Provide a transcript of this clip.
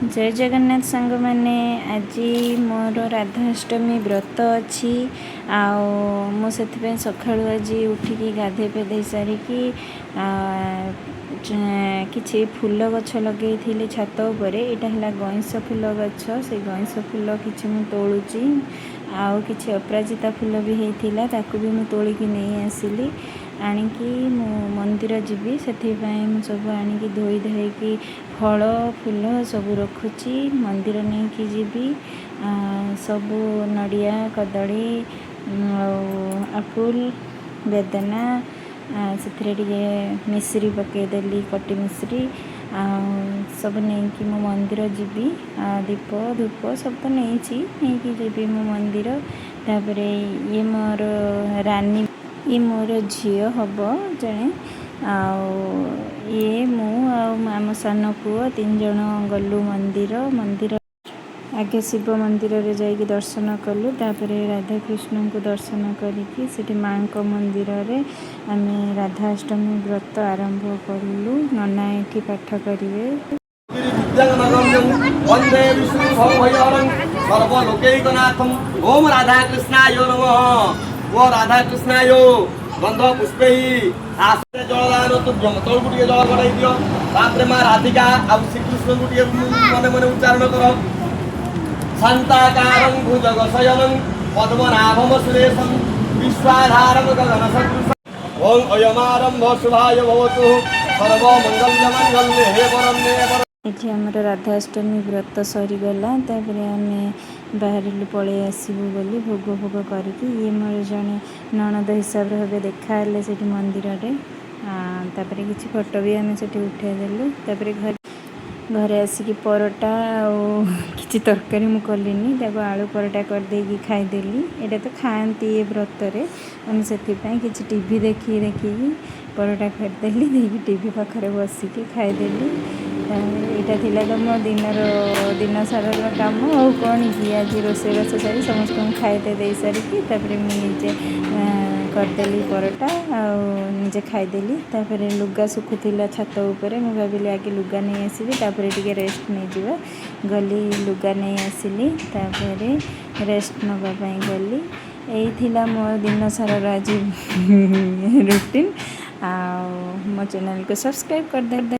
जय जगन्नाथ सांग मैंने आज मोर राधाष्टमी व्रत अच्छी से सका आज उठिकी गाधे पेधे सारिकी किसी फूल गछ लगे छात उपर यहाँ गईस फूल गछ से गईस फूल कि तोलुची आउ कि अपराजिता फूल भी होता ताकू भी मुझे तोलिकी नहीं आसिली आणिकी मंदिर जीवी से सब आणिकी धोई धाईकी फल फूल सब रखुची मंदिर नहीं कि जीवी सबू नड़िया कदली आपुल बेदना से मिश्री पकईदेली कटी मिश्री सब नहीं कि मो मंदिर जीवी दीप धूप सब तो नहीं जीवी मो मंदिर तापर ये मोर रानी ये मोर झी हम जड़े ये मु आम सान पुओ 3 जन गलु मंदिर मंदिर आगे शिव मंदिर रे जाइए दर्शन कलु तापर राधाकृष्ण को दर्शन करी माँ को मंदिर रे आम राधाष्टमी व्रत आरंभ कलु नना ये पाठ करेंगे ओम राधा कृष्णाय नमः ओ राधा कृष्णाय गंध पुष्पे जलदान तुभ्यम तौक जल गड़ाई दियो तापर माँ राधिका आउ श्रीकृष्ण को मन मन उच्चारण कर शांताकारं भुजगशयनं पद्मनाभं सुरेशं विश्वाधारं गगनसदृशं ओं अयमारंभ शुभाय भवतु सर्वमंगलमंगल्ये हे वरण्ये ये आमर राधाष्टमी व्रत सरीगला तापर आम बाहर पलि आसबू बोली भोग भोग करके ये मोर जड़े ननद हिसाब से हे देखाले से मंदिर रे तापर किसी फोटो भी आम से उठेदेलु तापर घरे आसिकी परोटा कि तरकारी मु कलिनी आलू परोटा करदे खाईदेली यहाँ तो खाती ये व्रत आम से किसी टीवी देखी परोटा करदेली देखिए टीवी पाखे बसिकी खाईदेली यहाँ थिला तो मो दिन सारा कम और कौन कि आज रोषेईबास सारी समस्त खाईदे दे सारिकी मुझे करदेली परोटा आजे खाईदेली तापर लुगा सुखुला छात उपर मु भाविली आगे लुगा नहीं आसबि तापर टिके रेस्ट नहीं जावा गली लुगा नहीं आसिली तापर रेस्ट नापी गली यही मो दिन सारा आज रूटीन आ मो चैनल को सब्सक्राइब कर दे।